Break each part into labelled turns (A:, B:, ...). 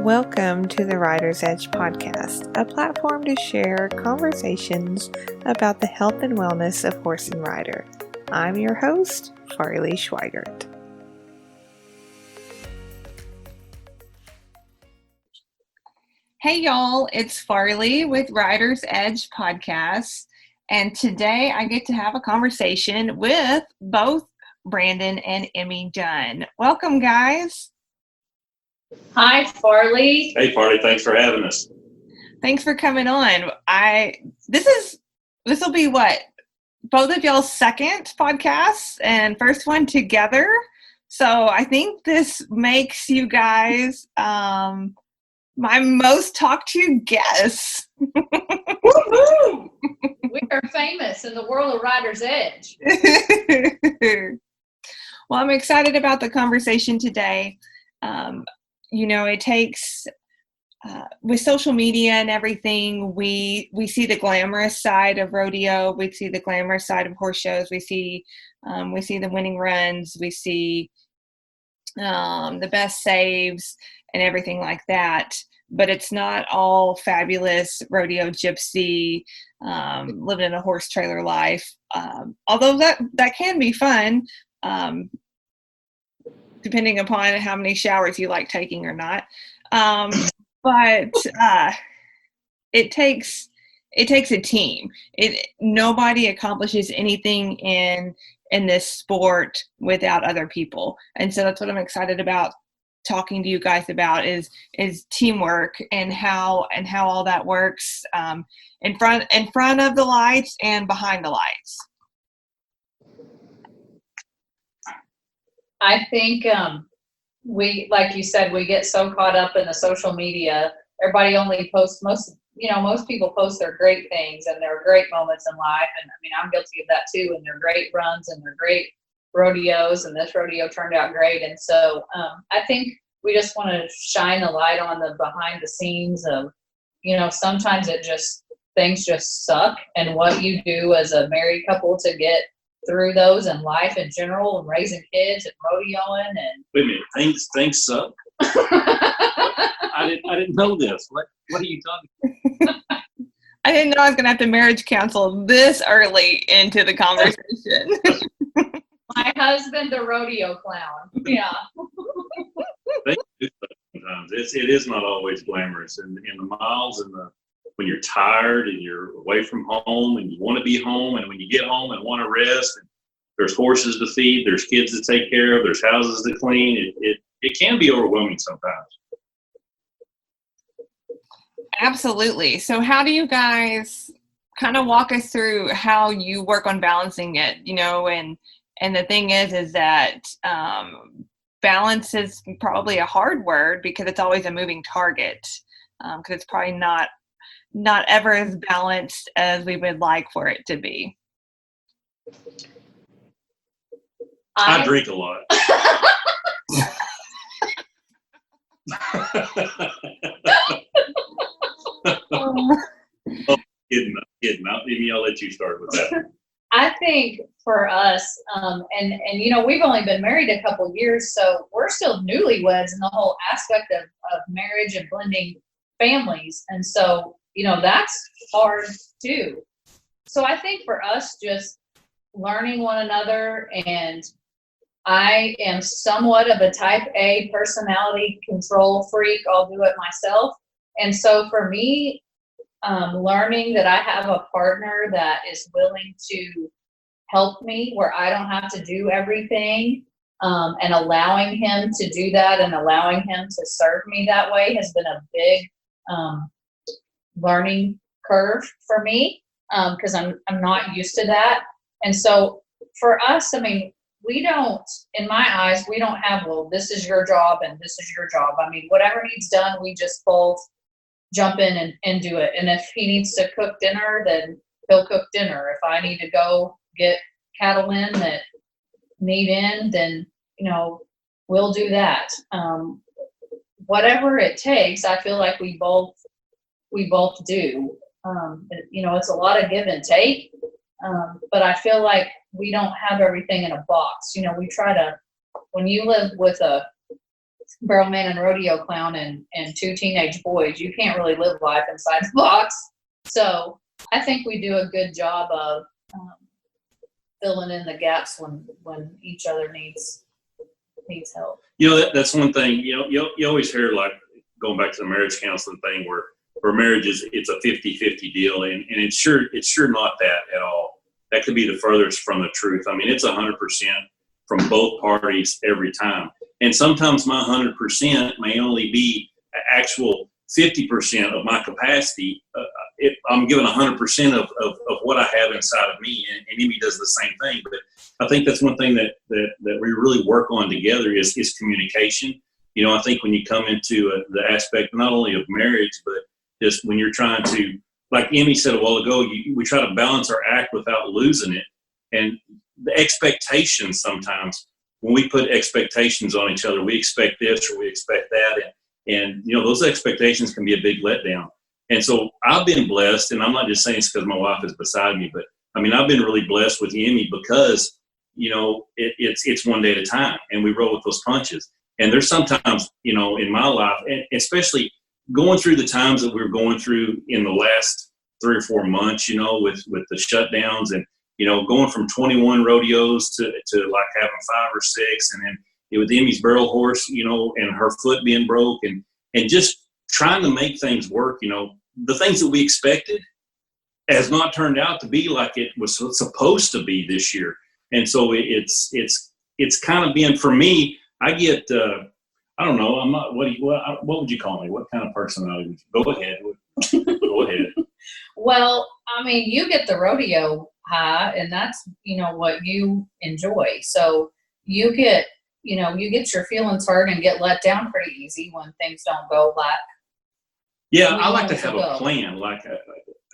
A: Welcome to the Rider's Edge podcast, a platform to share conversations about the health and wellness of horse and rider. I'm your host, Farley Schweigert. Hey y'all, it's Farley with Rider's Edge podcast, and today I get to have a conversation with both Brandon and Emie Dunn. Welcome, guys.
B: Hi, Farley.
C: Hey, Farley. Thanks for having us.
A: Thanks for coming on. This will be what, both of y'all's second podcast and first one together. So I think this makes you guys my most talked to guests.
B: Woo-hoo! We are famous in the world of Rider's Edge.
A: Well, I'm excited about the conversation today. It takes, with social media and everything, we see the glamorous side of rodeo. We see the glamorous side of horse shows. We see the winning runs. We see the best saves and everything like that. But it's not all fabulous rodeo gypsy, living in a horse trailer life. Although that can be fun. Depending upon how many showers you like taking or not. But it takes a team. Nobody accomplishes anything in this sport without other people. And so that's what I'm excited about talking to you guys about is teamwork and how all that works in front of the lights and behind the lights.
B: I think we, like you said, we get so caught up in the social media. Everybody only posts most people post their great things and their great moments in life. And I mean, I'm guilty of that too. And their great runs and their great rodeos. And this rodeo turned out great. And so I think we just want to shine the light on the behind the scenes of, sometimes things just suck. And what you do as a married couple to get through those in life in general and raising kids and rodeoing and
C: wait a minute, things suck. I didn't know this. What are you talking about?
A: I didn't know I was gonna have to marriage counsel this early into the conversation.
C: My
B: husband, the rodeo clown. Yeah.
C: Sometimes it is not always glamorous, and the miles and when you're tired and you're away from home and you want to be home, and when you get home and want to rest, and there's horses to feed, there's kids to take care of, there's houses to clean. It can be overwhelming sometimes.
A: Absolutely. So how do you guys kind of walk us through how you work on balancing it? And the thing is that balance is probably a hard word because it's always a moving target. Because it's probably not ever as balanced as we would like for it to be.
C: I drink a lot. Kidding. I'll let you start with that.
B: I think for us, and we've only been married a couple years, so we're still newlyweds in the whole aspect of marriage and blending families. And so, that's hard too. So I think for us, just learning one another, and I am somewhat of a type A personality control freak. I'll do it myself. And so for me, learning that I have a partner that is willing to help me where I don't have to do everything, and allowing him to do that and allowing him to serve me that way has been a big learning curve for me, because I'm not used to that. And so for us, I mean, in my eyes, we don't have, well, this is your job and this is your job. I mean, whatever needs done, we just both jump in and do it. And if he needs to cook dinner, then he'll cook dinner. If I need to go get cattle in that need in, then, we'll do that. Whatever it takes, I feel like we both do. It's a lot of give and take. But I feel like we don't have everything in a box. We try to, when you live with a barrel man and rodeo clown and two teenage boys. You can't really live life inside the box. So I think we do a good job of filling in the gaps when each other needs help.
C: That's one thing, you always hear, like, going back to the marriage counseling thing, where marriage it's a 50-50 deal. And it's sure not that at all. That could be the furthest from the truth. I mean, it's 100% from both parties every time. And sometimes my 100% may only be actual 50% of my capacity. I'm giving 100% of what I have inside of me, and Emie does the same thing. But I think that's one thing that we really work on together is communication. I think when you come into the aspect not only of marriage, but just when you're trying to, like Emie said a while ago, we try to balance our act without losing it. And the expectations sometimes, when we put expectations on each other, we expect this or we expect that. And those expectations can be a big letdown. And so I've been blessed, and I'm not just saying it's because my wife is beside me, but I mean, I've been really blessed with Emie because, it's one day at a time, and we roll with those punches. And there's sometimes, in my life, and especially going through the times that we're going through in the last 3 or 4 months, with the shutdowns and, going from 21 rodeos to like having 5 or 6, and then with Emie's barrel horse, and her foot being broke, and just trying to make things work. The things that we expected has not turned out to be like it was supposed to be this year. And so it's kind of been, for me, I get, I don't know, I'm not, what would you call me? What kind of personality would you? Go ahead. Go ahead.
B: Well, I mean, you get the rodeo high, and that's, what you enjoy. So you get your feelings hurt and get let down pretty easy when things don't go like.
C: Yeah, I like to have a plan, like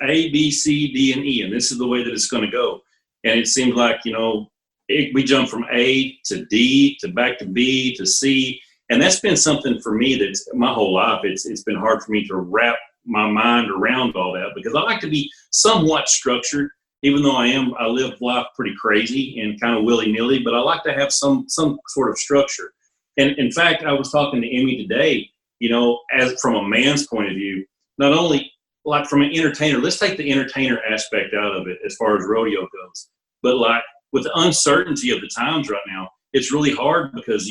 C: A, B, C, D, and E, and this is the way that it's going to go. And it seems like, we jump from A to D to back to B to C. And that's been something for me that's my whole life. It's been hard for me to wrap my mind around all that, because I like to be somewhat structured, even though I live life pretty crazy and kind of willy-nilly, but I like to have some sort of structure. And in fact, I was talking to Emie today, as from a man's point of view, not only like from an entertainer, let's take the entertainer aspect out of it as far as rodeo goes, but like with the uncertainty of the times right now, it's really hard because,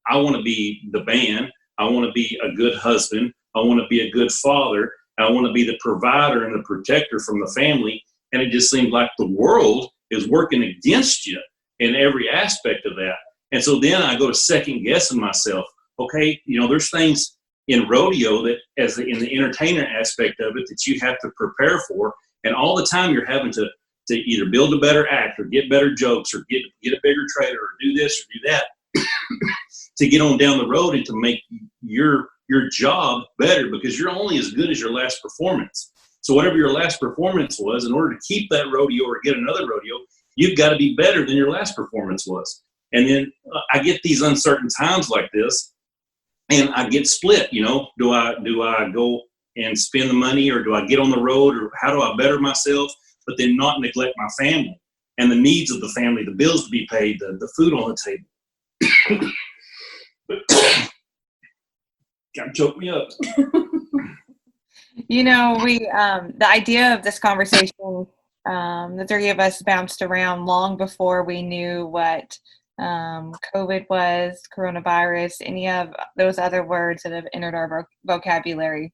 C: I want to be the band. I want to be a good husband. I want to be a good father. I want to be the provider and the protector from the family. And it just seems like the world is working against you in every aspect of that. And so then I go to second guessing myself. Okay, there's things in rodeo that, as in the entertainer aspect of it, that you have to prepare for. And all the time you're having to either build a better act or get better jokes or get a bigger trailer or do this or do that to get on down the road and to make your job better, because you're only as good as your last performance. So whatever your last performance was, in order to keep that rodeo or get another rodeo, you've got to be better than your last performance was. And then I get these uncertain times like this, and I get split. Do I go and spend the money, or do I get on the road, or how do I better myself, but then not neglect my family and the needs of the family, the bills to be paid, the food on the table. Gotta choke me up.
A: We the idea of this conversation, the three of us bounced around long before we knew what COVID was, coronavirus, any of those other words that have entered our vocabulary.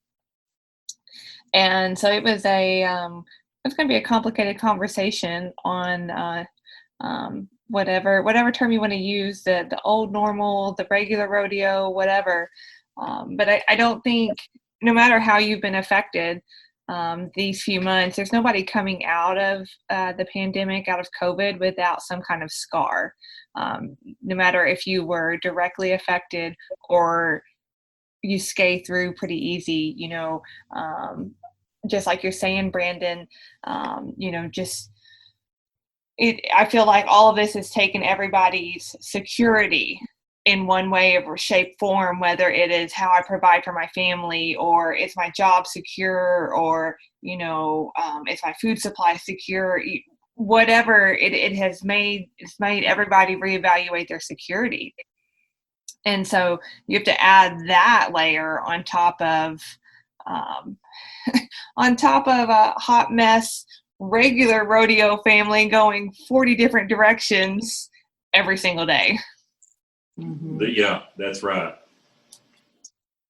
A: And so it was it's going to be a complicated conversation on whatever term you want to use, the old normal, the regular rodeo, whatever. But I don't think, no matter how you've been affected these few months, there's nobody coming out of the pandemic, out of COVID, without some kind of scar. No matter if you were directly affected or you skate through pretty easy, just like you're saying, Brandon, I feel like all of this has taken everybody's security in one way or shape, form, whether it is how I provide for my family, or is my job secure, or, is my food supply secure, whatever it's made everybody reevaluate their security. And so you have to add that layer on top of um, a hot mess regular rodeo family going 40 different directions every single day.
C: Yeah, that's right.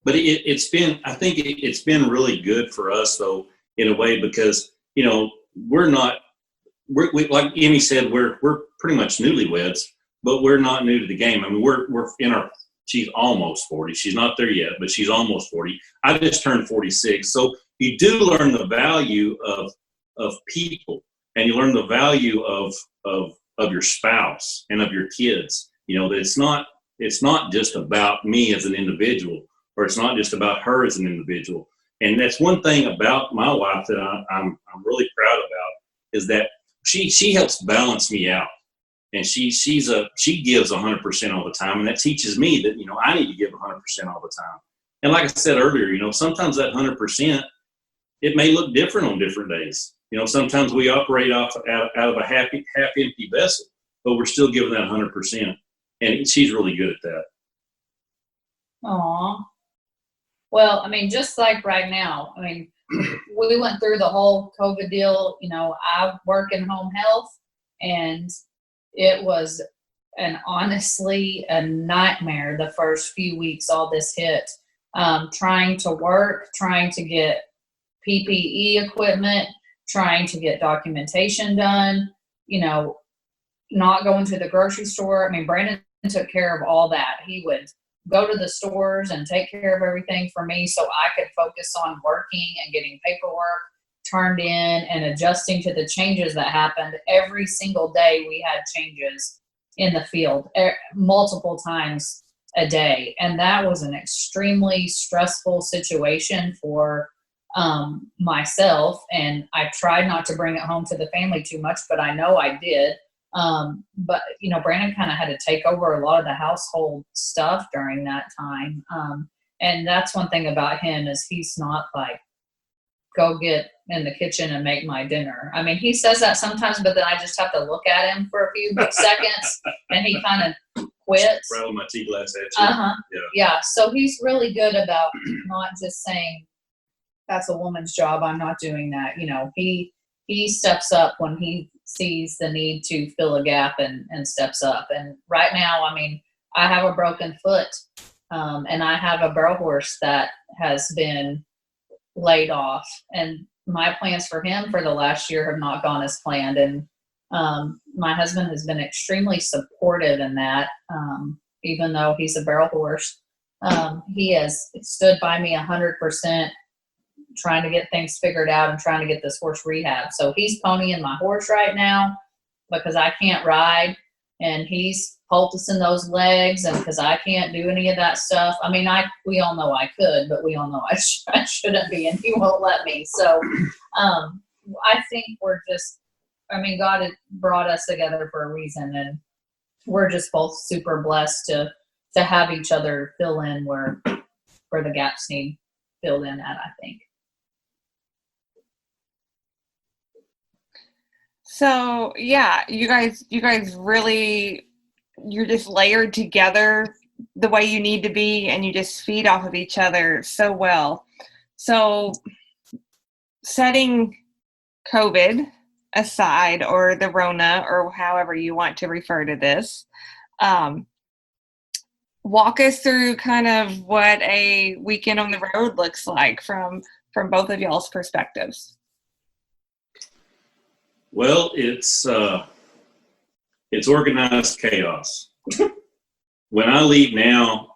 C: But it's been, I think it's been really good for us though, in a way, because, we're like Emie said, we're pretty much newlyweds, but we're not new to the game. I mean, we're she's almost 40. She's not there yet, but she's almost 40. I just turned 46. So you do learn the value of people, and you learn the value of your spouse and of your kids. That it's not just about me as an individual, or it's not just about her as an individual. And that's one thing about my wife that I'm really proud about, is that she helps balance me out, and she gives 100% all the time, and that teaches me that I need to give 100% all the time. And like I said earlier, sometimes that 100%, it may look different on different days. Sometimes we operate out of a half empty vessel, but we're still giving that 100%, and she's really good at that.
B: Aw. Well, I mean, just like right now, I mean, we went through the whole COVID deal. I work in home health, and it was honestly a nightmare the first few weeks all this hit. Trying to work, trying to get PPE equipment, trying to get documentation done, not going to the grocery store. I mean, Brandon took care of all that. He would go to the stores and take care of everything for me so I could focus on working and getting paperwork turned in and adjusting to the changes that happened. Every single day we had changes in the field multiple times a day. And that was an extremely stressful situation for myself. And I tried not to bring it home to the family too much, but I know I did. But Brandon kind of had to take over a lot of the household stuff during that time. And that's one thing about him, is he's not like, go get in the kitchen and make my dinner. I mean, he says that sometimes, but then I just have to look at him for a few seconds and he kind of quits.
C: Rattle my tea glass at you.
B: Yeah. So he's really good about not just saying, that's a woman's job, I'm not doing that. He steps up when he sees the need to fill a gap and steps up. And right now, I mean, I have a broken foot, and I have a barrel horse that has been laid off, and my plans for him for the last year have not gone as planned. And my husband has been extremely supportive in that. Even though he's a barrel horse, he has stood by me 100%, trying to get things figured out and trying to get this horse rehab. So he's ponying my horse right now because I can't ride, and he's poulticing those legs, and because I can't do any of that stuff. I mean, we all know I could, but we all know I shouldn't be, and he won't let me. So I think God had brought us together for a reason, and we're just both super blessed to have each other fill in where the gaps need filled in at, I think.
A: So yeah, you guys really, you're just layered together the way you need to be, and you just feed off of each other so well. So setting COVID aside, or the Rona, or however you want to refer to this, walk us through kind of what a weekend on the road looks like from both of y'all's perspectives.
C: Well, it's organized chaos. When I leave now,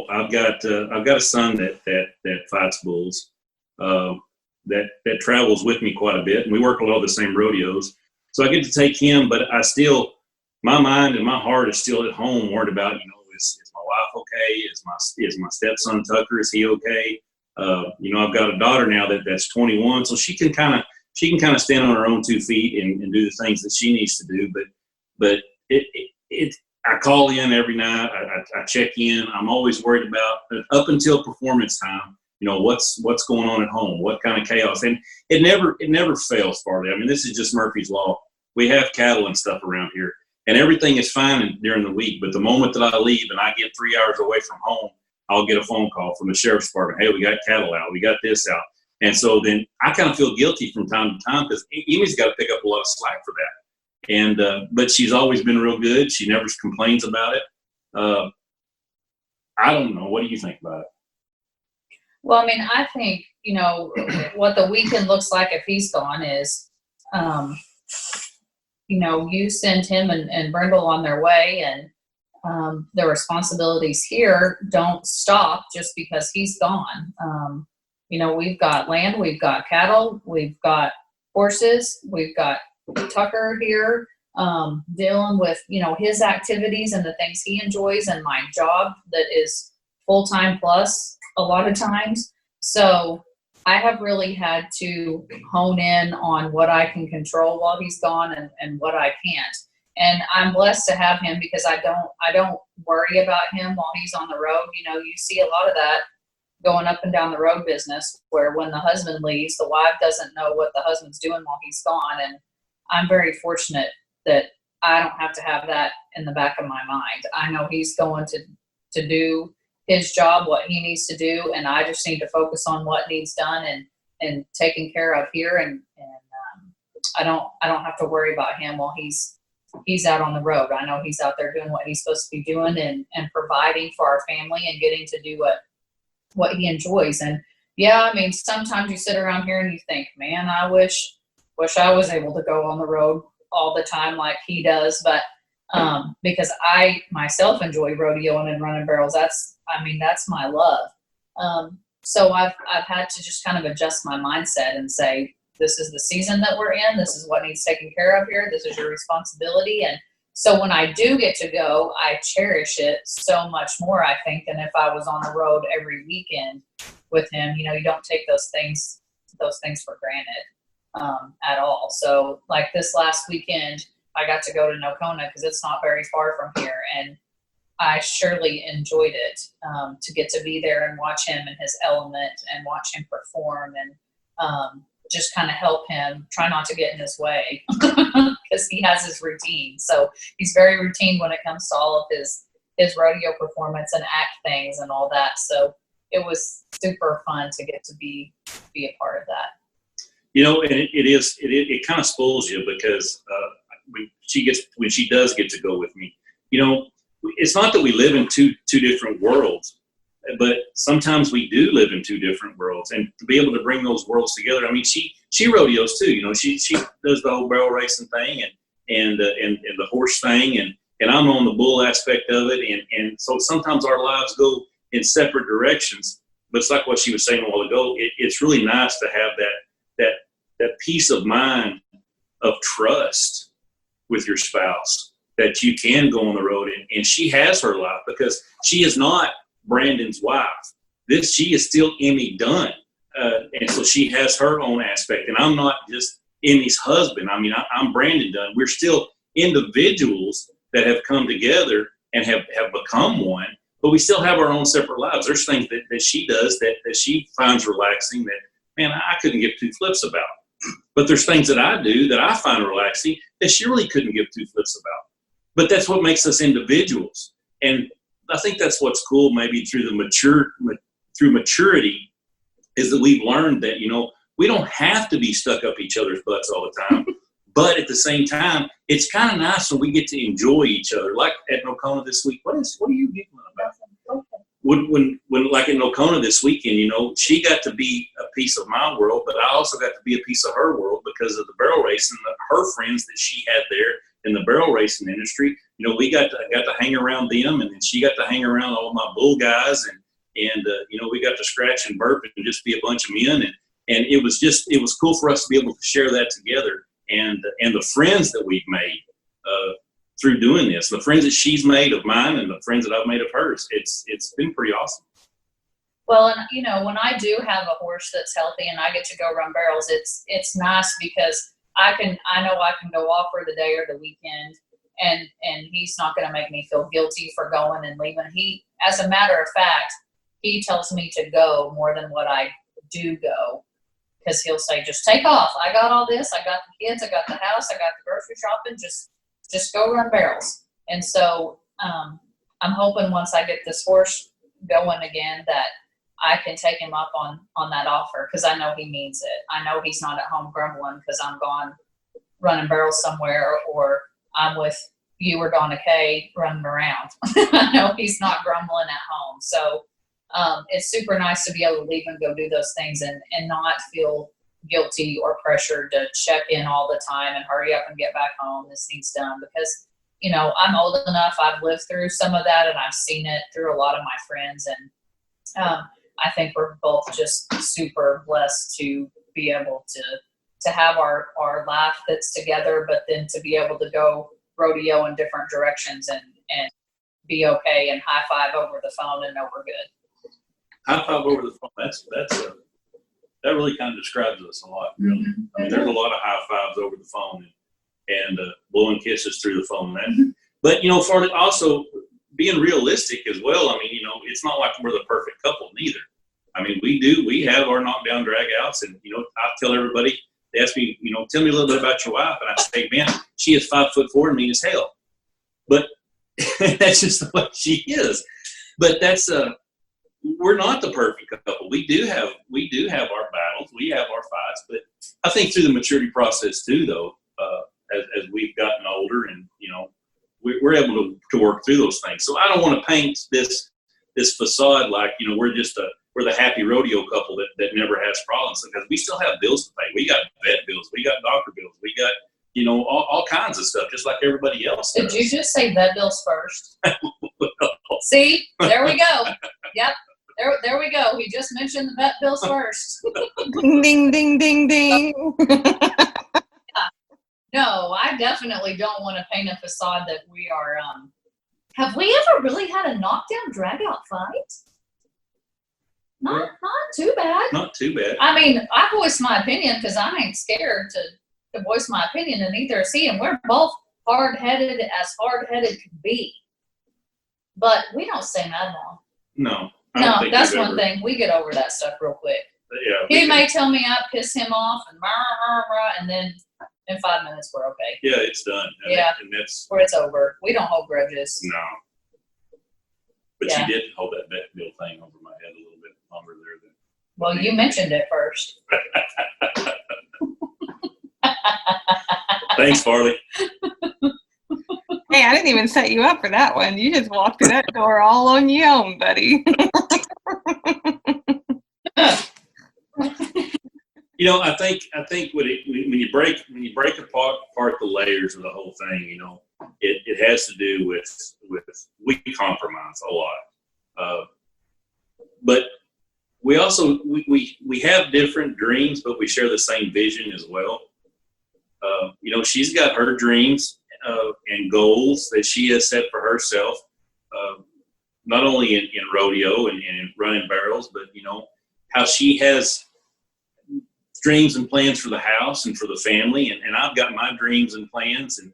C: I've got a son that fights bulls, that travels with me quite a bit, and we work a lot of the same rodeos. So I get to take him, but my mind and my heart is still at home, worried about, is my wife okay? Is my stepson Tucker, is he okay? I've got a daughter now that's 21, so she can kind of stand on her own 2 feet and do the things that she needs to do. But I call in every night. I check in. I'm always worried about, up until performance time, what's going on at home, what kind of chaos. And it never fails, Farley. I mean, this is just Murphy's Law. We have cattle and stuff around here. and everything is fine during the week. But the moment that I leave and I get 3 hours away from home, I'll get a phone call from the sheriff's department. Hey, we got cattle out. We got this out. And so then I kind of feel guilty from time to time because Emie's got to pick up a lot of slack for that. And but she's always been real good. She never complains about it. I don't know. What do you think about it?
B: Well, I mean, I think, you know, what the weekend looks like if he's gone is, you know, you send him and Brindle on their way, and the responsibilities here don't stop just because he's gone. You know, we've got land, we've got cattle, we've got horses, we've got Tucker here, dealing with, you know, his activities and the things he enjoys, and my job that is full-time plus a lot of times. So I have really had to hone in on what I can control while he's gone and what I can't. And I'm blessed to have him because I don't worry about him while he's on the road. You know, you see a lot of that going up and down the road business, where when the husband leaves, the wife doesn't know what the husband's doing while he's gone. And I'm very fortunate that I don't have to have that in the back of my mind. I know he's going to do his job, what he needs to do, and I just need to focus on what needs done and taken care of here. And I don't have to worry about him while he's out on the road. I know he's out there doing what he's supposed to be doing and providing for our family and getting to do what he enjoys. And yeah, I mean, sometimes you sit around here and you think, man, I wish I was able to go on the road all the time like he does. But because I myself enjoy rodeoing and running barrels, that's my love. So I've had to just kind of adjust my mindset and say, this is the season that we're in. This is what needs taken care of here. This is your responsibility. And so when I do get to go, I cherish it so much more, I think, than if I was on the road every weekend with him. You know, you don't take those things for granted at all. So like this last weekend, I got to go to Nocona because it's not very far from here, and I surely enjoyed it to get to be there and watch him in his element and watch him perform and just kind of help him, try not to get in his way because he has his routine. So he's very routine when it comes to all of his rodeo performance and act things and all that. So it was super fun to get to be a part of that.
C: You know, and it kind of spoils you because when she does get to go with me, you know, it's not that we live in two different worlds, but sometimes we do live in two different worlds, and to be able to bring those worlds together. I mean, she rodeos too. You know, she does the whole barrel racing thing and the horse thing, and I'm on the bull aspect of it, and so sometimes our lives go in separate directions. But it's like what she was saying a while ago. It's really nice to have that peace of mind of trust with your spouse, that you can go on the road, and she has her life, because she is not Brandon's wife. She is still Emie Dunn, and so she has her own aspect, and I'm not just Emie's husband. I mean, I'm Brandon Dunn. We're still individuals that have come together and have become one, but we still have our own separate lives. There's things that she does that she finds relaxing that, man, I couldn't give two flips about. But there's things that I do that I find relaxing that she really couldn't give two flips about. But that's what makes us individuals. And I think that's what's cool, maybe through maturity, is that we've learned that, you know, we don't have to be stuck up each other's butts all the time. But at the same time, it's kind of nice when we get to enjoy each other. Like at Nocona this week, what are you giggling about? When like in Nocona this weekend, you know, she got to be a piece of my world, but I also got to be a piece of her world because of the barrel racing, her friends that she had there in the barrel racing industry. You know, I got to hang around them, and then she got to hang around all my bull guys, and you know, we got to scratch and burp and just be a bunch of men, and it was cool for us to be able to share that together, and the friends that we've made through doing this, the friends that she's made of mine and the friends that I've made of hers. It's been pretty awesome.
B: Well, and you know, when I do have a horse that's healthy and I get to go run barrels, it's nice because I know I can go off for the day or the weekend, and he's not going to make me feel guilty for going and leaving. He, as a matter of fact, he tells me to go more than what I do go, because he'll say, just take off. I got all this. I got the kids. I got the house. I got the grocery shopping. Just just go run barrels. And so I'm hoping once I get this horse going again that I can take him up on that offer, because I know he means it. I know he's not at home grumbling because I'm gone running barrels somewhere, or I'm with you or Donna Kay running around. I know he's not grumbling at home. So it's super nice to be able to leave and go do those things and not feel guilty or pressured to check in all the time and hurry up and get back home. This needs done, because, you know, I'm old enough. I've lived through some of that, and I've seen it through a lot of my friends. And I think we're both just super blessed to be able to have our life that's together, but then to be able to go rodeo in different directions and be okay and high five over the phone and know we're good.
C: High five over the phone. That really kind of describes us a lot. Really.
B: Mm-hmm.
C: I mean, there's a lot of high fives over the phone and blowing kisses through the phone. But, you know, for also being realistic as well. I mean, you know, it's not like we're the perfect couple neither. I mean, we have our knockdown drag outs, and, you know, I tell everybody, they ask me, you know, tell me a little bit about your wife. And I say, man, she is 5'4" and mean as hell. But that's just the way she is. But that's, we're not the perfect couple. We do have our battles. We have our fights. But I think through the maturity process too, though, as we've gotten older and, you know, we're able to work through those things. So I don't want to paint this facade like, you know, we're the happy rodeo couple that never has problems, because we still have bills to pay. We got vet bills. We got doctor bills. We got, you know, all kinds of stuff, just like everybody else does.
B: Did you just say vet bills first? See, there we go. Yep. There we go. He just mentioned the vet bills first.
A: Ding, ding, ding, ding.
B: No, I definitely don't want to paint a facade that we are. Have we ever really had a knockdown drag out fight? Not too bad.
C: Not too bad.
B: I mean, I voice my opinion because I ain't scared to voice my opinion, and neither is he. And we're both hard-headed as hard-headed can be. But we don't stay mad long.
C: No.
B: No, that's one thing. We get over that stuff real quick.
C: Yeah.
B: He may tell me I piss him off and then in 5 minutes we're okay.
C: Yeah, it's done. And that's
B: where it's over. We don't hold grudges.
C: No. But
B: Yeah.
C: you did hold that vet bill thing over my head a little bit longer there than.
B: Well, you mentioned it first.
C: Thanks, Farley.
A: Hey, I didn't even set you up for that one. You just walked through that door all on your own, buddy.
C: You know, I think when you break apart the layers of the whole thing, you know, it has to do with we compromise a lot, but we also we have different dreams, but we share the same vision as well. You know, she's got her dreams and goals that she has set for herself, not only in rodeo and in running barrels, but, you know, how she has dreams and plans for the house and for the family. And I've got my dreams and plans and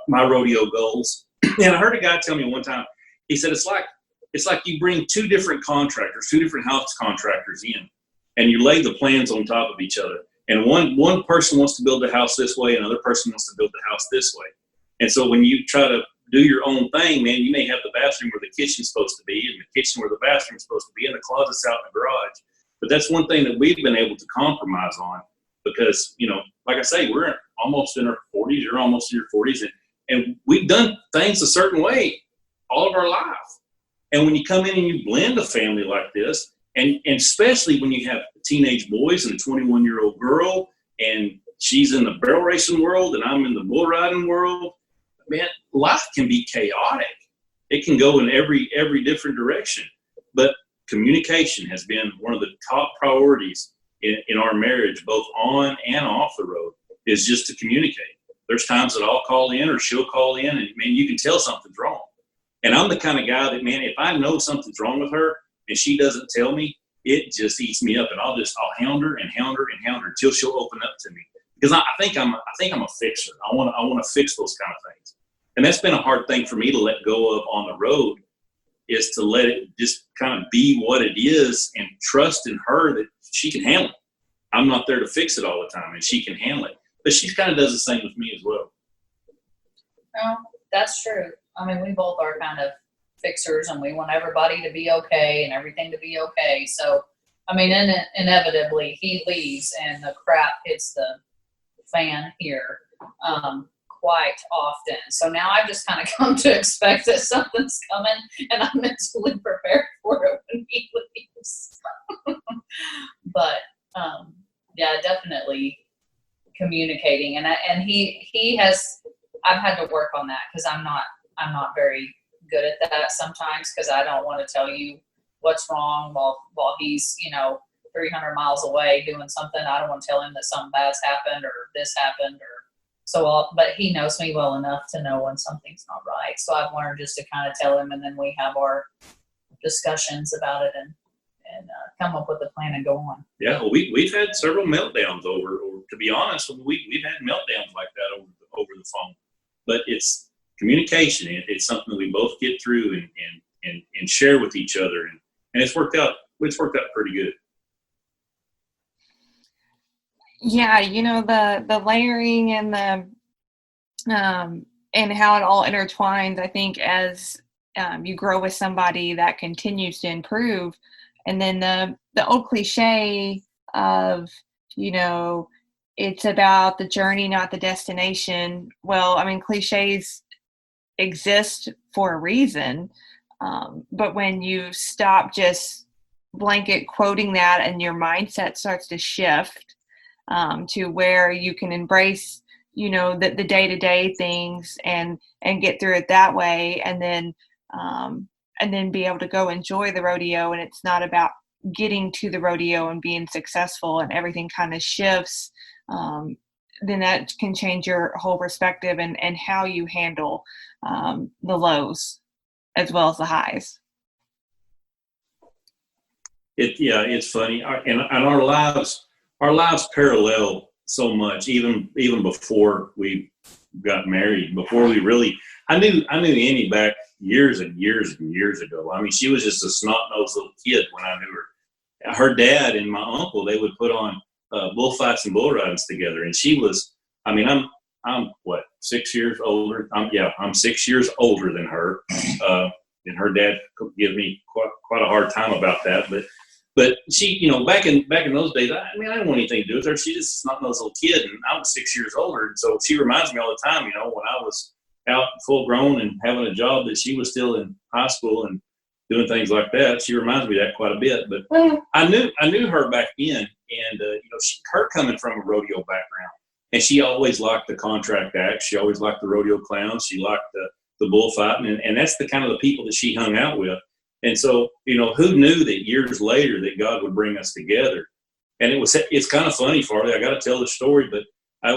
C: my rodeo goals. And I heard a guy tell me one time, he said, it's like you bring two different house contractors in, and you lay the plans on top of each other. And one person wants to build the house this way, and another person wants to build the house this way. And so when you try to do your own thing, man, you may have the bathroom where the kitchen's supposed to be, and the kitchen where the bathroom's supposed to be, and the closet's out in the garage. But that's one thing that we've been able to compromise on, because, you know, like I say, we're almost in our 40s, you're almost in your 40s, and we've done things a certain way all of our life. And when you come in and you blend a family like this, and especially when you have teenage boys and a 21-year-old girl, and she's in the barrel racing world and I'm in the bull riding world, man, life can be chaotic. It can go in every different direction. But communication has been one of the top priorities in our marriage, both on and off the road, is just to communicate. There's times that I'll call in or she'll call in, and, man, you can tell something's wrong. And I'm the kind of guy that, man, if I know something's wrong with her and she doesn't tell me, it just eats me up, and I'll hound her and hound her and hound her until she'll open up to me. Because I think I'm a fixer. I want to fix those kind of things. And that's been a hard thing for me to let go of on the road, is to let it just kind of be what it is and trust in her that she can handle it. I'm not there to fix it all the time, and she can handle it. But she kind of does the same with me as well.
B: No, that's true. I mean, we both are kind of fixers, and we want everybody to be okay and everything to be okay. So, I mean, inevitably, he leaves, and the crap hits the fan here quite often. So now I've just kind of come to expect that something's coming, and I'm mentally prepared for it when he leaves. But yeah, definitely communicating, and he has. I've had to work on that because I'm not very good at that sometimes, because I don't want to tell you what's wrong while he's 300 miles away doing something. I don't want to tell him that something bad's happened or this happened but he knows me well enough to know when something's not right. So I've learned just to kind of tell him, and then we have our discussions about it and come up with a plan and go on.
C: Yeah, well, we've had several meltdowns over. To be honest, we've had meltdowns like that over the phone. But it's communication. It's something we both get through and share with each other, and it's worked out. It's worked out pretty good.
A: Yeah, the layering and and how it all intertwines. I think as you grow with somebody, that continues to improve. And then the old cliche of it's about the journey, not the destination. Well, I mean, cliches exist for a reason, but when you stop just blanket quoting that and your mindset starts to shift to where you can embrace the day-to-day things and get through it that way, and then be able to go enjoy the rodeo. And it's not about getting to the rodeo and being successful, and everything kind of shifts, then that can change your whole perspective and how you handle the lows as well as the highs.
C: It's funny, and our lives parallel so much. Even before we got married, before we really, I knew Emie back years and years and years ago. I mean, she was just a snot-nosed little kid when I knew her. Her dad and my uncle, they would put on bullfights and bull ridings together, and she was. I mean, I'm what, 6 years older? I'm 6 years older than her, and her dad gave me quite a hard time about that, But she, back in those days, I didn't want anything to do with her. She just not those little kid, and I was 6 years older. And so she reminds me all the time, when I was out full grown and having a job, that she was still in high school and doing things like that. She reminds me of that quite a bit. But I knew her back then, and her coming from a rodeo background, and she always liked the contract act. She always liked the rodeo clowns. She liked the bullfighting, and that's the kind of the people that she hung out with. And so, who knew that years later that God would bring us together? And it's kind of funny, Farley. I got to tell the story, but I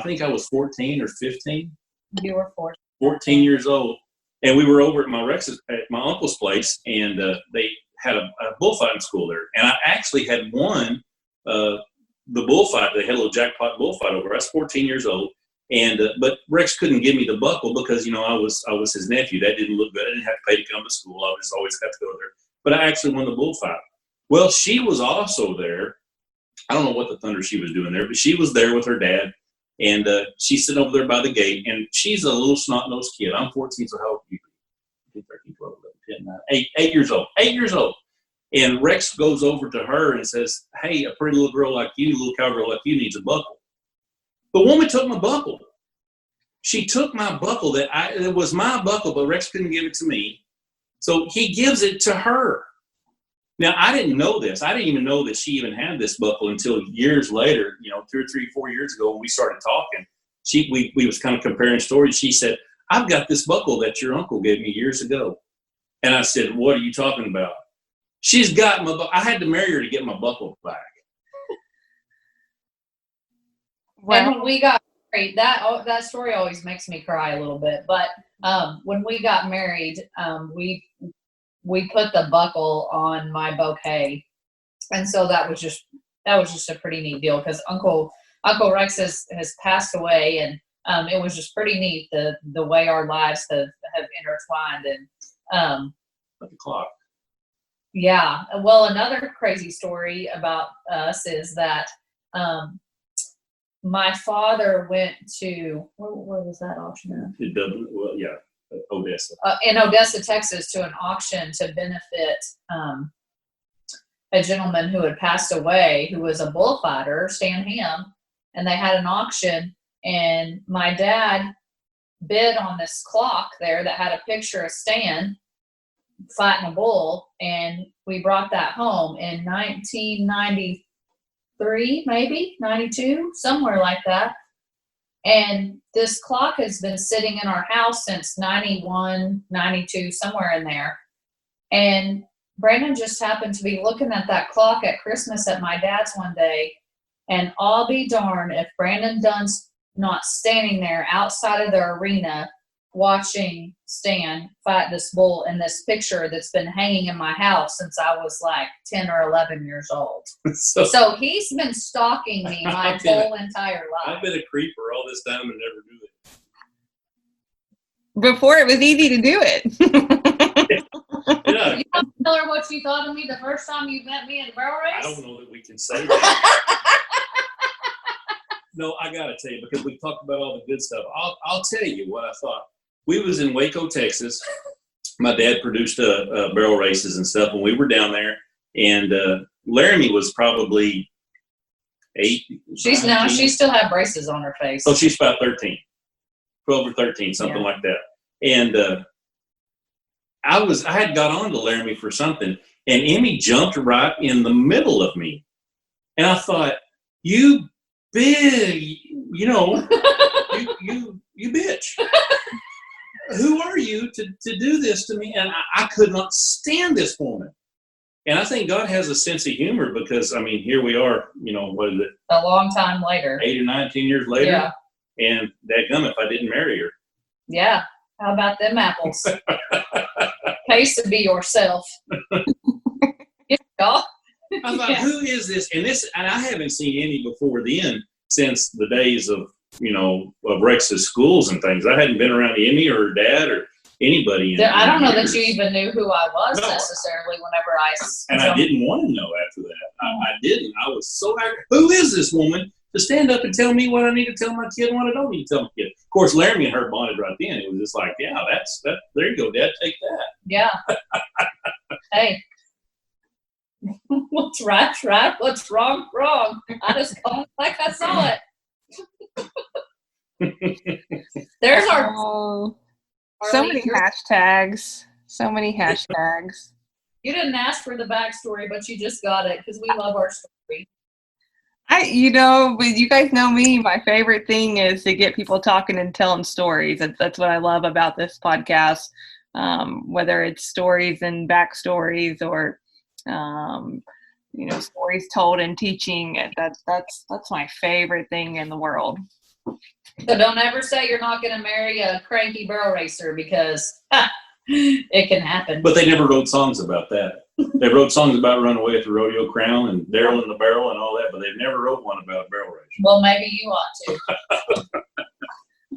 C: think I was 14 or 15.
B: You were
C: 14 years old. And we were over at my uncle's place, and they had a bullfighting school there. And I actually had won the bullfight. They had a little jackpot bullfight over. I was 14 years old. And but Rex couldn't give me the buckle because I was his nephew. That didn't look good. I didn't have to pay to come to school. I just always had to go there. But I actually won the bullfight. Well, she was also there. I don't know what the thunder she was doing there, but she was there with her dad, and she's sitting over there by the gate. And she's a little snot-nosed kid. I'm 14, so how old are you? 13, 12, 11, 10, 9, 8 years old. 8 years old. And Rex goes over to her and says, "Hey, a pretty little girl like you, little cowgirl like you, needs a buckle." The woman took my buckle. She took my buckle it was my buckle, but Rex couldn't give it to me. So he gives it to her. Now, I didn't know this. I didn't even know that she even had this buckle until years later, 2 or 3, 4 years ago when we started talking. We was kind of comparing stories. She said, "I've got this buckle that your uncle gave me years ago." And I said, "What are you talking about?" She's got my buckle. I had to marry her to get my buckle back.
B: Well, and when we got married, that story always makes me cry a little bit. But when we got married, we put the buckle on my bouquet, and so that was just a pretty neat deal because Uncle Rex has passed away, and it was just pretty neat the way our lives have intertwined. And
C: the clock.
B: Yeah. Well, another crazy story about us is that my father went to, where was that auction at?
C: It doesn't, well, yeah, Odessa.
B: In Odessa, Texas, to an auction to benefit a gentleman who had passed away, who was a bullfighter, Stan Ham, and they had an auction, and my dad bid on this clock there that had a picture of Stan fighting a bull, and we brought that home in 1993, maybe 92, somewhere like that. And this clock has been sitting in our house since 91, 92, somewhere in there. And Brandon just happened to be looking at that clock at Christmas at my dad's one day, and I'll be darned if Brandon Dunn's not standing there outside of the arena watching Stan fight this bull in this picture that's been hanging in my house since I was like 10 or 11 years old. So he's been stalking me my whole entire life.
C: I've been a creeper all this time and never knew it.
A: Before it was easy to do it.
C: Yeah.
B: You want to tell her what you thought of me the first time you met me in a barrel race?
C: I don't know that we can say that. No, I gotta tell you, because we talked about all the good stuff. I'll tell you what I thought. We was in Waco, Texas. My dad produced barrel races and stuff, and we were down there. And Laramie was probably 8.
B: She still had braces on her face.
C: So she's about 13, 12 or 13, something like that. And I had got on to Laramie for something, and Emie jumped right in the middle of me. And I thought, you big, you bitch. Who are you to do this to me? And I could not stand this woman. And I think God has a sense of humor, because, I mean, here we are, what is it?
B: A long time later.
C: 8 or 9, 10 years later.
B: Yeah.
C: And dadgum if I didn't marry her.
B: Yeah. How about them apples? Pays to be yourself. Y'all.
C: I thought, who is this? And I haven't seen any before then, since the days of Rex's schools and things. I hadn't been around Emie or her dad or anybody.
B: I don't know that you even knew who I was necessarily whenever I.
C: And I didn't want to know after that. I didn't. I was so angry. Who is this woman to stand up and tell me what I need to tell my kid and what I don't need to tell my kid? Of course, Laramie and her bonded right then. It was just like, yeah, that's that. There you go, Dad. Take that.
B: Yeah. Hey. What's right, right. What's wrong, wrong. I just call it like I saw it. There's our
A: so many hashtags. So many hashtags.
B: You didn't ask for the backstory, but you just got it because we love our story.
A: You guys know me. My favorite thing is to get people talking and telling stories. That's what I love about this podcast. Whether it's stories and backstories or stories told and teaching. That's my favorite thing in the world.
B: So don't ever say you're not going to marry a cranky barrel racer, because it can happen.
C: But they never wrote songs about that. They wrote songs about running away with the rodeo crown and Daryl in the barrel and all that, but they've never wrote one about a barrel racer.
B: Well, maybe you ought to.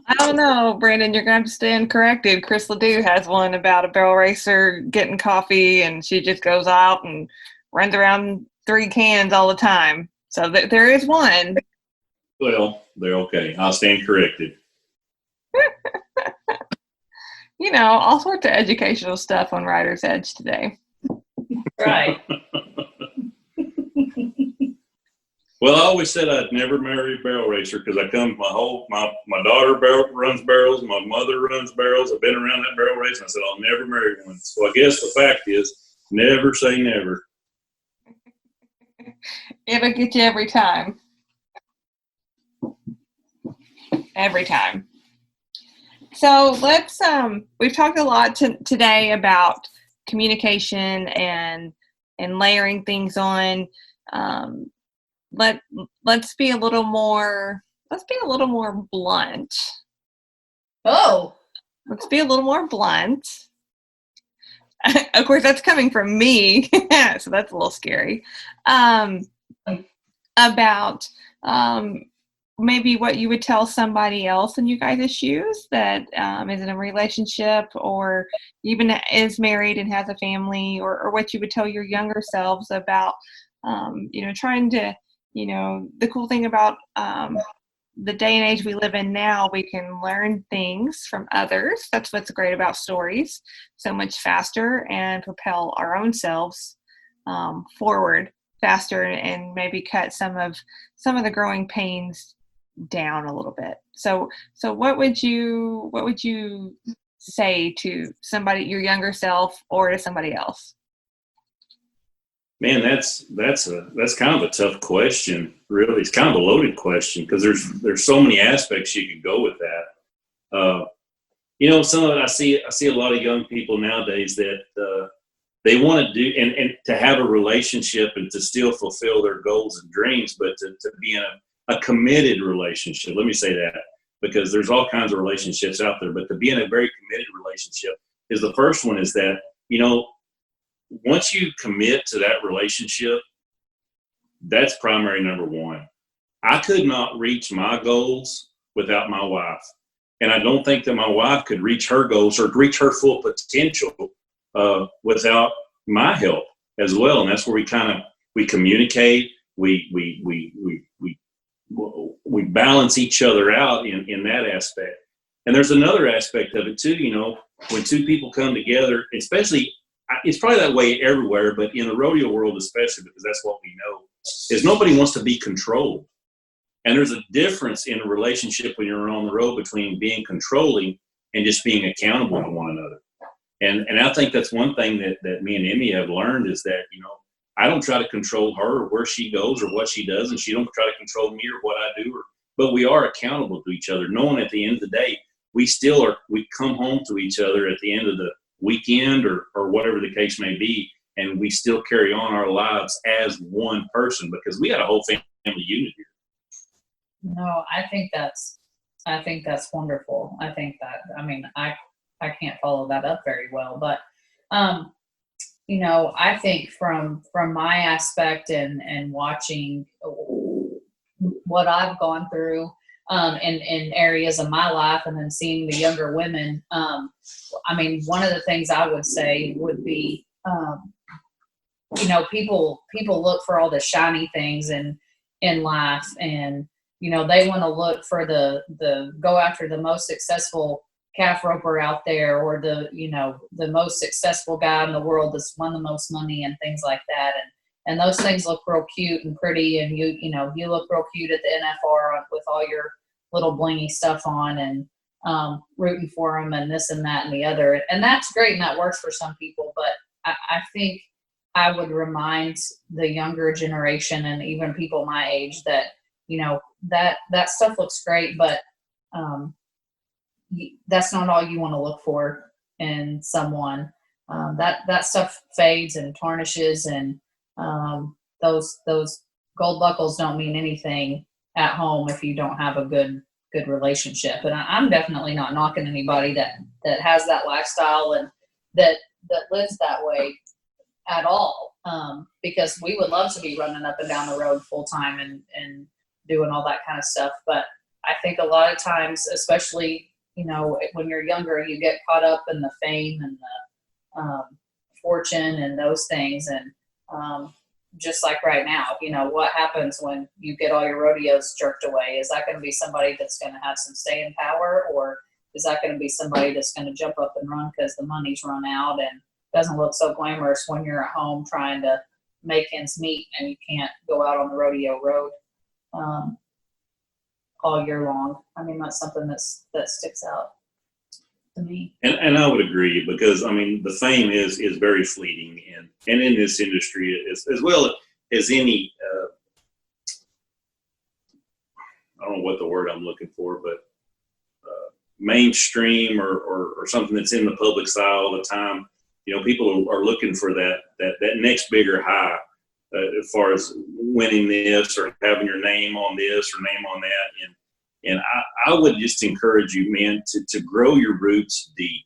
A: I don't know, Brandon, you're going to have to stand corrected. Chris Ledoux has one about a barrel racer getting coffee, and she just goes out and runs around 3 cans all the time. So there is one.
C: Well, they're okay. I'll stand corrected.
A: All sorts of educational stuff on Writer's Edge today.
B: Right.
C: Well, I always said I'd never marry a barrel racer, because my daughter runs barrels, my mother runs barrels. I've been around that barrel race, and I said I'll never marry one. So I guess the fact is, never say never.
A: It'll get you every time. Every time. So let's we've talked a lot today about communication and layering things on. Let's be a little more blunt.
B: Oh.
A: Let's be a little more blunt. Of course, that's coming from me, so that's a little scary. About maybe what you would tell somebody else in you guys' shoes that is in a relationship or even is married and has a family, or what you would tell your younger selves about, trying to, the cool thing about the day and age we live in now, we can learn things from others. That's what's great about stories, so much faster, and propel our own selves forward faster, and maybe cut some of the growing pains down a little bit. So what would you say to somebody, your younger self, or to somebody else?
C: Man, that's kind of a tough question. Really, it's kind of a loaded question because there's so many aspects you could go with that. Some of it I see a lot of young people nowadays that they want to do and to have a relationship and to still fulfill their goals and dreams, but to be in a committed relationship. Let me say that, because there's all kinds of relationships out there, but to be in a very committed relationship is the first one. Is that once you commit to that relationship, that's primary number one. I could not reach my goals without my wife. And I don't think that my wife could reach her goals or reach her full potential without my help as well. And that's where we communicate, we balance each other out in that aspect. And there's another aspect of it too, when two people come together, especially, it's probably that way everywhere, but in the rodeo world especially, because that's what we know, is nobody wants to be controlled. And there's a difference in a relationship when you're on the road between being controlling and just being accountable to one another. And I think that's one thing that me and Emie have learned, is that, I don't try to control her or where she goes or what she does, and she don't try to control me or what I do. But we are accountable to each other, knowing at the end of the day, we come home to each other at the end of the weekend or whatever the case may be, and we still carry on our lives as one person, because we got a whole family unit here.
B: No, I think that's wonderful. I think that, I can't follow that up very well, but I think from my aspect and watching what I've gone through in areas of my life, and then seeing the younger women, one of the things I would say would be, people look for all the shiny things in life, and they want to look for the go after the most successful calf roper out there, or the most successful guy in the world that's won the most money and things like that. And those things look real cute and pretty, and you look real cute at the NFR with all your little blingy stuff on, and rooting for them and this and that and the other. And that's great, and that works for some people. But I think I would remind the younger generation, and even people my age, that that stuff looks great, but that's not all you want to look for in someone. That stuff fades and tarnishes, and those gold buckles don't mean anything at home if you don't have a good relationship. And I'm definitely not knocking anybody that has that lifestyle and that lives that way at all, because we would love to be running up and down the road full time and doing all that kind of stuff. But I think a lot of times, especially when you're younger, you get caught up in the fame and the fortune and those things. And just like right now, what happens when you get all your rodeos jerked away? Is that going to be somebody that's going to have some staying power, or is that going to be somebody that's going to jump up and run because the money's run out and doesn't look so glamorous when you're at home trying to make ends meet and you can't go out on the rodeo road all year long? That's something that sticks out to me.
C: And I would agree, because the fame is very fleeting, and in this industry as well as any I don't know what the word I'm looking for, but mainstream or something that's in the public's eye all the time. People are looking for that next bigger high, as far as winning this or having your name on this or name on that. And I would just encourage you, man, to grow your roots deep,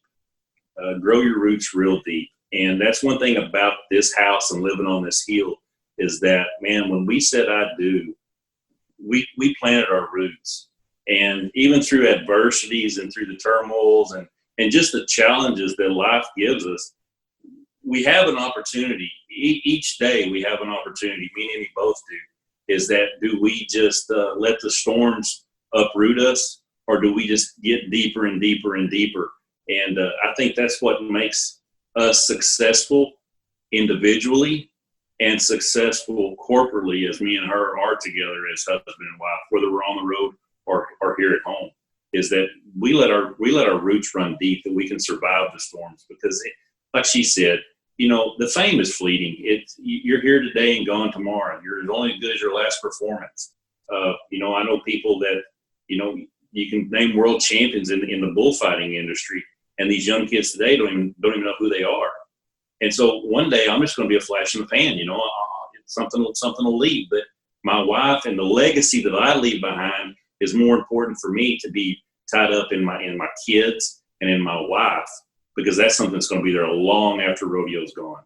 C: grow your roots real deep. And that's one thing about this house and living on this hill, is that, man, when we said I do, we planted our roots. And even through adversities and through the turmoils and just the challenges that life gives us, we have an opportunity. Each day we have an opportunity, me and Emie both do, is that do we just let the storms uproot us, or do we just get deeper and deeper and deeper? And I think that's what makes us successful individually and successful corporately, as me and her are together as husband and wife, whether we're on the road or here at home, is that we let our roots run deep, that we can survive the storms. Because like she said, the fame is fleeting. You're here today and gone tomorrow. You're as only as good as your last performance. I know people that, you can name world champions in the bullfighting industry, and these young kids today don't even know who they are. And so one day I'm just going to be a flash in the pan. Something will leave. But my wife and the legacy that I leave behind is more important for me to be tied up in my kids and in my wife, because that's something that's going to be there long after rodeo's gone.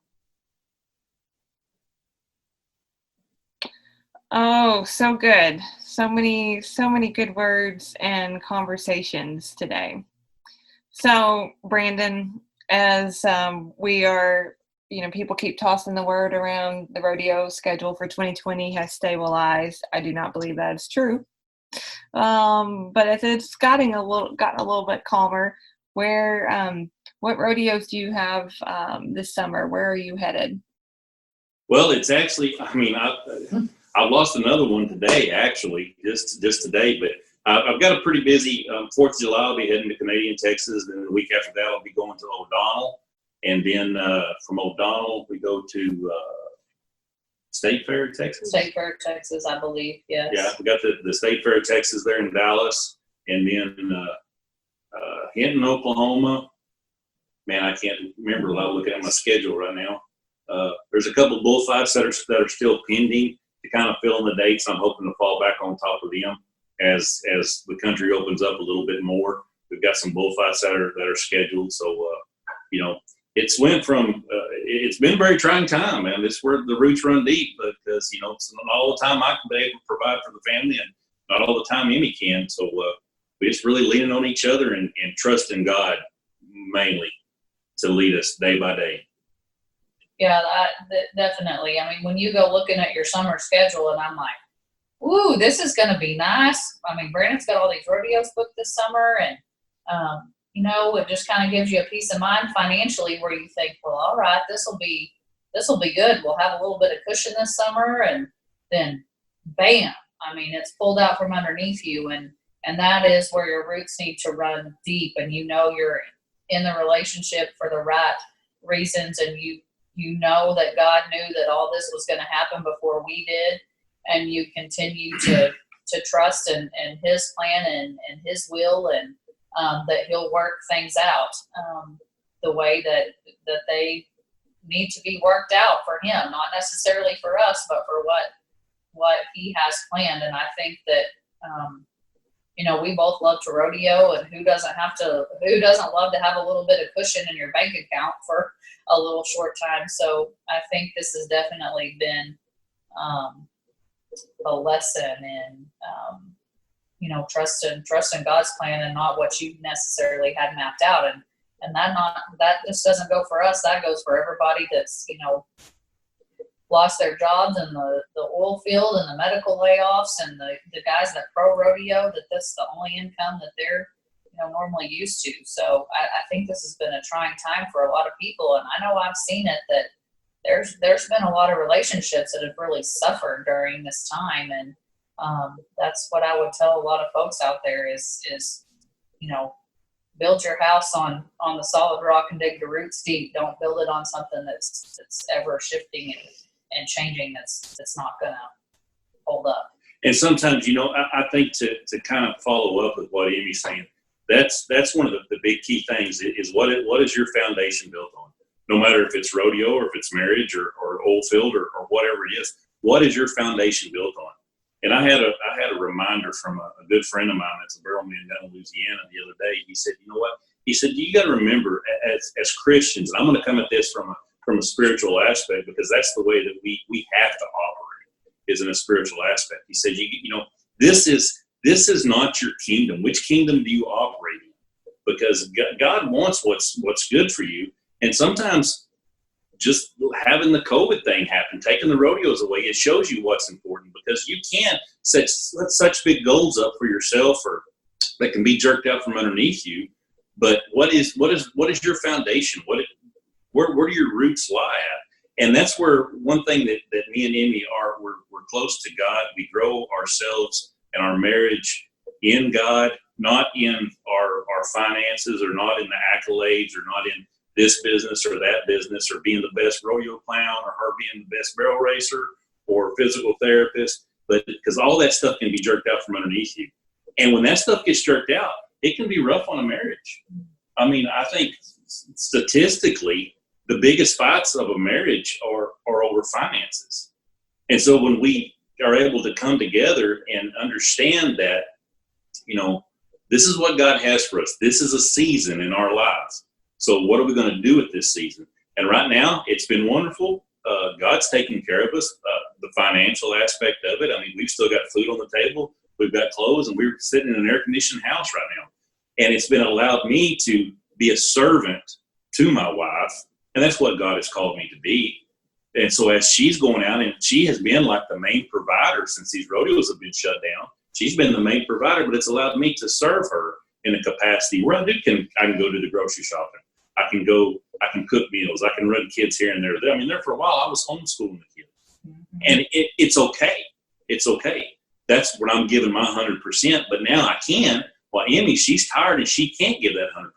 A: Oh, so good. So many good words and conversations today. So, Brandon, as we are, people keep tossing the word around, the rodeo schedule for 2020 has stabilized. I do not believe that is true. But as it's gotten a little bit calmer, what rodeos do you have this summer? Where are you headed?
C: Well, it's actually, I've lost another one today, actually, just today. But I've got a pretty busy 4th of July. I'll be heading to Canadian, Texas. Then the week after that, I'll be going to O'Donnell. And then from O'Donnell, we go to State Fair, Texas.
B: State Fair, Texas, I believe, yes.
C: Yeah, we got the State Fair, Texas there in Dallas. And then Hinton, Oklahoma. Man, I can't remember without looking at my schedule right now. There's a couple of bullfights that are still pending to kind of fill in the dates. I'm hoping to fall back on top of them as the country opens up a little bit more. We've got some bullfights that are scheduled. So, it's been a very trying time, man. It's where the roots run deep, because, it's not all the time I can be able to provide for the family, and not all the time Emie can. So, we just really leaning on each other and trusting God mainly to lead us day by day.
B: Yeah, that definitely. When you go looking at your summer schedule, and I'm like, ooh, this is going to be nice. Brandon's got all these rodeos booked this summer, and, it just kind of gives you a peace of mind financially, where you think, well, all right, this will be good. We'll have a little bit of cushion this summer, and then bam, it's pulled out from underneath you. And that is where your roots need to run deep, and you're in the relationship for the right reasons, and you know that God knew that all this was going to happen before we did, and you continue to trust in His plan and His will, and that He'll work things out the way that they need to be worked out for Him, not necessarily for us, but for what He has planned. And I think that we both love to rodeo, and who doesn't love to have a little bit of cushion in your bank account for a little short time. So I think this has definitely been a lesson in trusting God's plan, and not what you necessarily had mapped out. And that just doesn't go for us. That goes for everybody that's lost their jobs in the oil field and the medical layoffs, and the guys that pro rodeo, that's the only income that they're normally used to. So I think this has been a trying time for a lot of people, and I know I've seen it, that there's been a lot of relationships that have really suffered during this time. And that's what I would tell a lot of folks out there is build your house on the solid rock and dig the roots deep. Don't build it on something that's ever shifting and changing, that's not going to hold up.
C: And sometimes, I think to kind of follow up with what Emie's saying, that's one of the big key things is what is your foundation built on? No matter if it's rodeo or if it's marriage or oil field or whatever it is, what is your foundation built on? And I had a reminder from a good friend of mine that's a barrelman down in Louisiana the other day. He said, you know what? He said, you got to remember as Christians, and I'm going to come at this from a spiritual aspect, because that's the way that we have to operate, is in a spiritual aspect. He said, this is not your kingdom. Which kingdom do you operate in? Because God wants what's good for you. And sometimes just having the COVID thing happen, taking the rodeos away, it shows you what's important, because you can't set such big goals up for yourself or that can be jerked out from underneath you. But what is your foundation? Where do your roots lie at? And that's where one thing that me and Emie are, we're close to God. We grow ourselves and our marriage in God, not in our finances, or not in the accolades, or not in this business or that business, or being the best rodeo clown, or her being the best barrel racer or physical therapist. But because all that stuff can be jerked out from underneath you. And when that stuff gets jerked out, it can be rough on a marriage. I mean, I think statistically, the biggest fights of a marriage are over finances. And so when we are able to come together and understand that, this is what God has for us. This is a season in our lives. So what are we going to do with this season? And right now, it's been wonderful. God's taking care of us, the financial aspect of it. I mean, we've still got food on the table. We've got clothes, and we're sitting in an air-conditioned house right now. And it's been allowed me to be a servant to my wife. And that's what God has called me to be. And so as she's going out, and she has been like the main provider since these rodeos have been shut down, she's been the main provider, but it's allowed me to serve her in a capacity where I can go to the grocery shopping. I can cook meals. I can run kids here and there. I mean, there for a while, I was homeschooling the kids. Mm-hmm. And it's okay. It's okay. That's what I'm giving my 100%. But now I can. Well, Emie, she's tired and she can't give that 100%.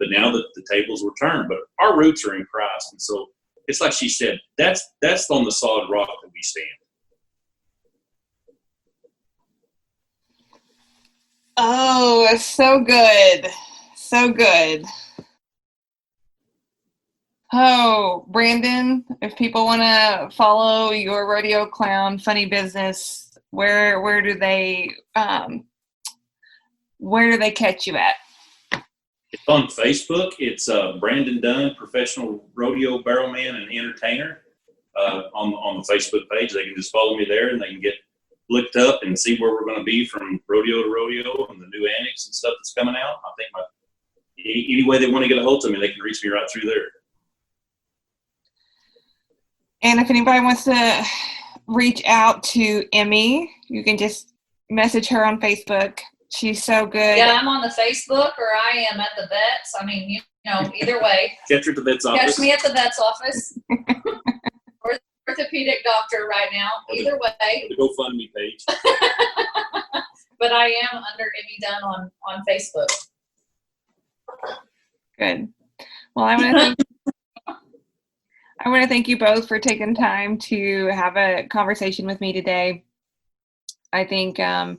C: But now that the tables were turned, but our roots are in Christ. And so it's like she said, that's on the solid rock that we stand.
A: Oh, it's so good. So good. Oh, Brandon, if people want to follow your rodeo clown funny business, where do they catch you at?
C: It's on Facebook. It's Brandon Dunn, professional rodeo barrelman and entertainer. On the Facebook page, they can just follow me there, and they can get looked up and see where we're going to be from rodeo to rodeo and the new annex and stuff that's coming out. I think any way they want to get a hold of me, they can reach me right through there.
A: And if anybody wants to reach out to Emie, you can just message her on Facebook. She's so good.
B: Yeah, I'm on the Facebook, or I am at the vet's. I mean, either way.
C: Catch her at the vet's office.
B: Catch me at the vet's office. Or the orthopedic doctor right now. Either way.
C: The GoFundMe page.
B: But I am under Emie Dunn on Facebook.
A: Good. Well, I want to thank you both for taking time to have a conversation with me today. I think there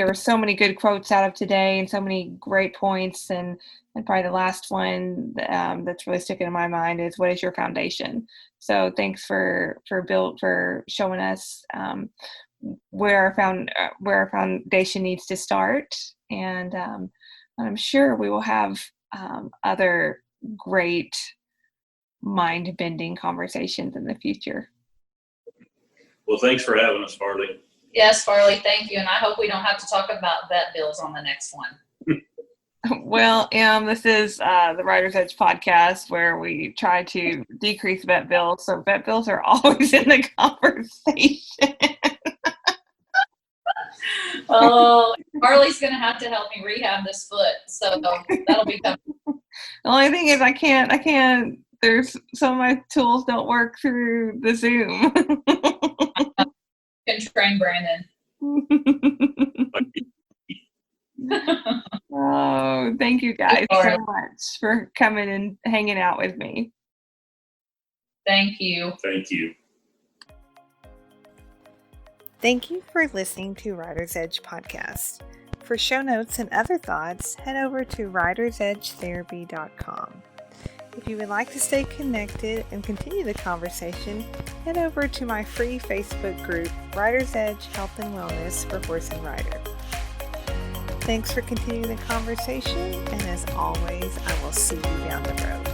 A: were so many good quotes out of today, and so many great points. And probably the last one that's really sticking in my mind is, what is your foundation? So thanks for showing us where our foundation needs to start. And I'm sure we will have other great mind-bending conversations in the future.
C: Well, thanks for having us, Farley.
B: Yes, Farley, thank you. And I hope we don't have to talk about vet bills on the next one.
A: Well, this is the Writer's Edge podcast, where we try to decrease vet bills. So vet bills are always in the conversation.
B: Oh, Farley's going to have to help me rehab this foot. So that'll be tough.
A: The only thing is I can't, there's some of my tools don't work through the Zoom.
B: Can train Brandon.
A: Oh, thank you guys so much for coming and hanging out with me.
B: Thank you.
C: Thank you.
D: Thank you for listening to Writer's Edge Podcast. For show notes and other thoughts, head over to writersedgetherapy.com. If you would like to stay connected and continue the conversation, head over to my free Facebook group, Writer's Edge Health and Wellness for Horse and Rider. Thanks for continuing the conversation, and as always, I will see you down the road.